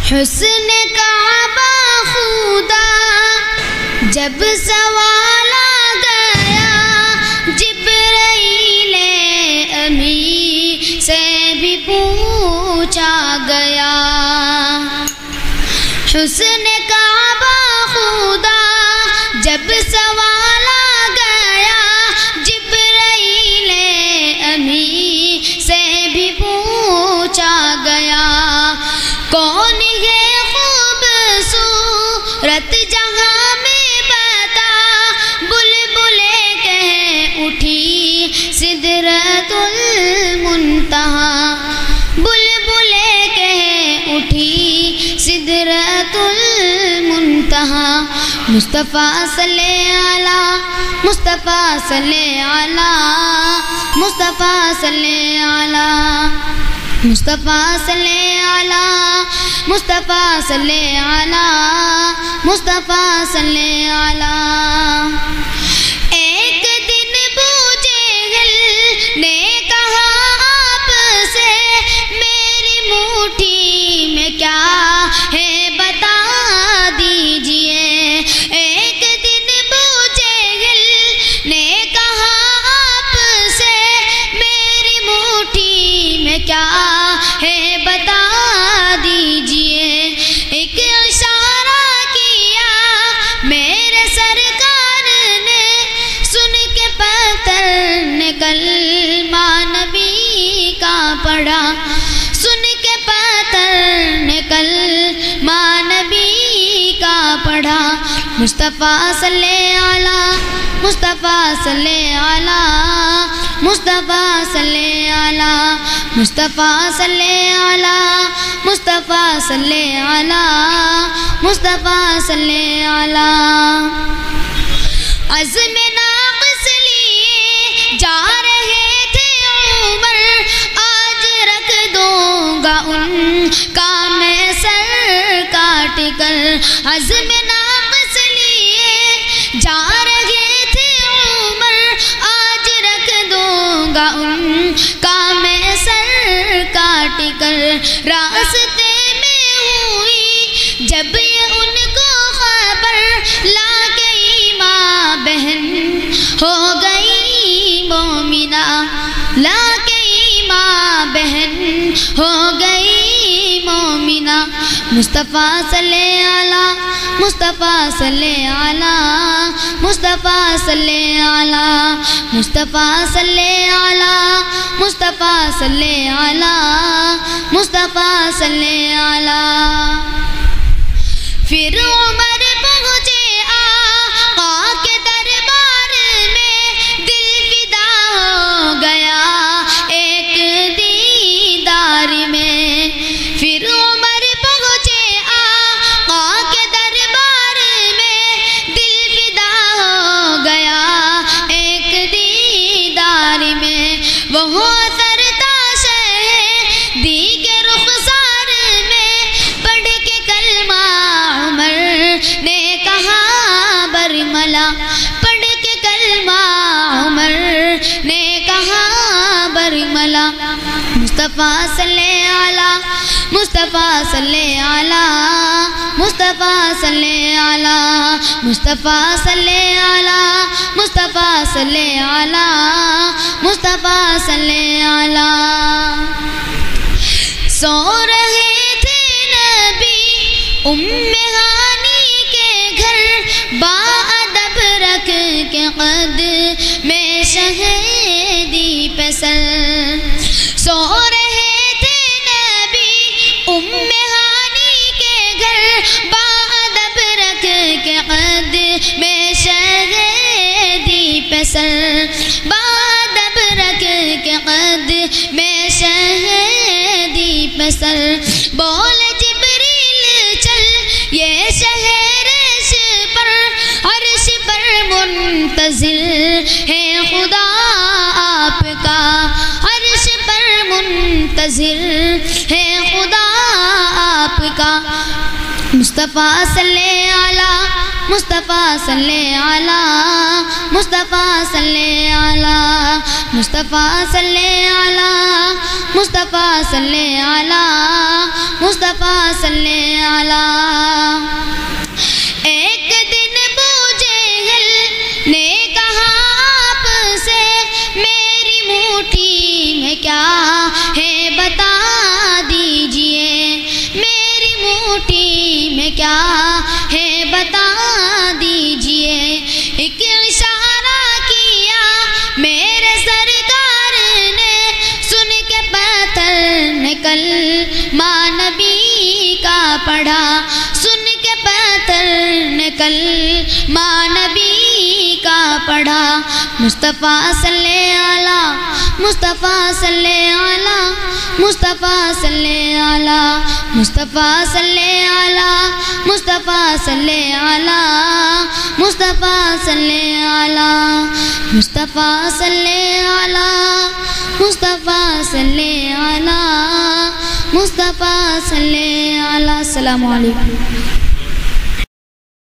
حسن کعبہ خدا جب سوالا گیا، جبرائیل امی سے بھی پوچھا گیا۔ حسن کعبہ خدا جب سوالا گیا، جبرائیل امی سے بھی پوچھا گیا۔ کون ہے خوبصورت جہاں میں بتا، بلبلیں کہہ اٹھی سدرۃ المنتہا، بلبلیں کہہ اٹھی سدرۃ المنتہا۔ مصطفیٰ صلی علی، مصطفیٰ صلی علی، مصطفیٰ صلی علی، مصطفیٰ صلی علی، مصطفیٰ صلی علی، مصطفیٰ صلی علی۔ ایک دن ابو جہل نے کہا آپ سے، میری مٹھی میں کیا ہے بتا دیجئے۔ ایک دن ابو جہل نے کہا آپ سے، میری مٹھی میں کیا ہے بتا دیجئے۔ ایک اشارہ کیا میرے سرکار نے، سن کے پتھر نے کلمہ نبی کا پڑھا، سن کے پتھر نے کلمہ نبی کا پڑھا۔ مصطفیٰ صلی علی، مصطفیٰ صلی علی، مصطفیٰ صلی علی، مصطفیٰ صلی علی، مصطفیٰ صلی علی، مصطفیٰ صلی علی۔ عزم ناقص لیے جا رہے تھے عمر، آج رکھ دوں گا ان کا میں سر کاٹ کر۔ عزم ناقص لیے جا رہے تھے عمر، آج رکھ دوں گا ان کا میں سر کاٹ کر۔ راستے میں ہوئی جب یہ ان کو خبر، لا گئی ماں بہن ہو گئی مومنہ، لا گئی ماں بہن ہو گئی مومنہ۔ مصطفیٰ صلی علی، مصطفیٰ صلی علی، مصطفیٰ صلی علی، مصطفیٰ صلی علی، مصطفیٰ صلی علی، مصطفیٰ صلی علی۔ پھر عمر پہنچے آقا کے دربار میں، دل فدا ہو گیا ایک دیدار میں۔ پھر عمر پہنچے آقا کے دربار میں، دل فدا ہو گیا ایک دیدار میں۔ وہ اترتا شہدی کے رخسار میں، پڑھ کے کلمہ عمر نے کہا برملا، پڑھ کے کلمہ عمر نے کہا برملا۔ مصطفیٰ صلی علی، مصطفیٰ صلی علی، مصطفیٰ صلی علی، مصطفیٰ صلی علی، مصطفیٰ صلی علی، مصطفیٰ صلی علی۔ سو رہے تھے نبی ام ہانی کے گھر، باادب رکھ کے قد میں شہدی پہ سر۔ سو رہے تھے نبی ام ہانی کے گھر، باادب رکھ کے قد میں شہدی پہ سر، باادب رکھ کے قد میں شہدی پہ سر۔ بول جبریل چل یہ شہر عرش پر، عرش پر منتظر ہے خدا آپ کا، عرش پر منتظر ہے خدا آپ کا۔ مصطفیٰ صلی علی، مصطفیٰ صلی علی مصطفیٰ صلی علی مصطفیٰ صلی علی مصطفیٰ صلی علی مصطفیٰ صلی علی ایک دن ابو جہل نے کہا آپ سے میری مٹھی میں کیا ہے بتا دیجئے میری مٹھی میں کیا ہے بتا دیجئے ایک اشارہ کیا میرے سرکار نے سن کے پتھر نے کلمہ نبی کا پڑھا سن کے پتھر نے کلمہ نبی کا پڑھا مصطفیٰ صلی علی مصطفیٰ صلی علی مصطفیٰ صلی علی مصطفیٰ صلی علی مصطفیٰ صلی علی مصطفیٰ صلی علی مصطفیٰ صلی علی مصطفیٰ صلی علی مصطفیٰ صلی علی السلام علیکم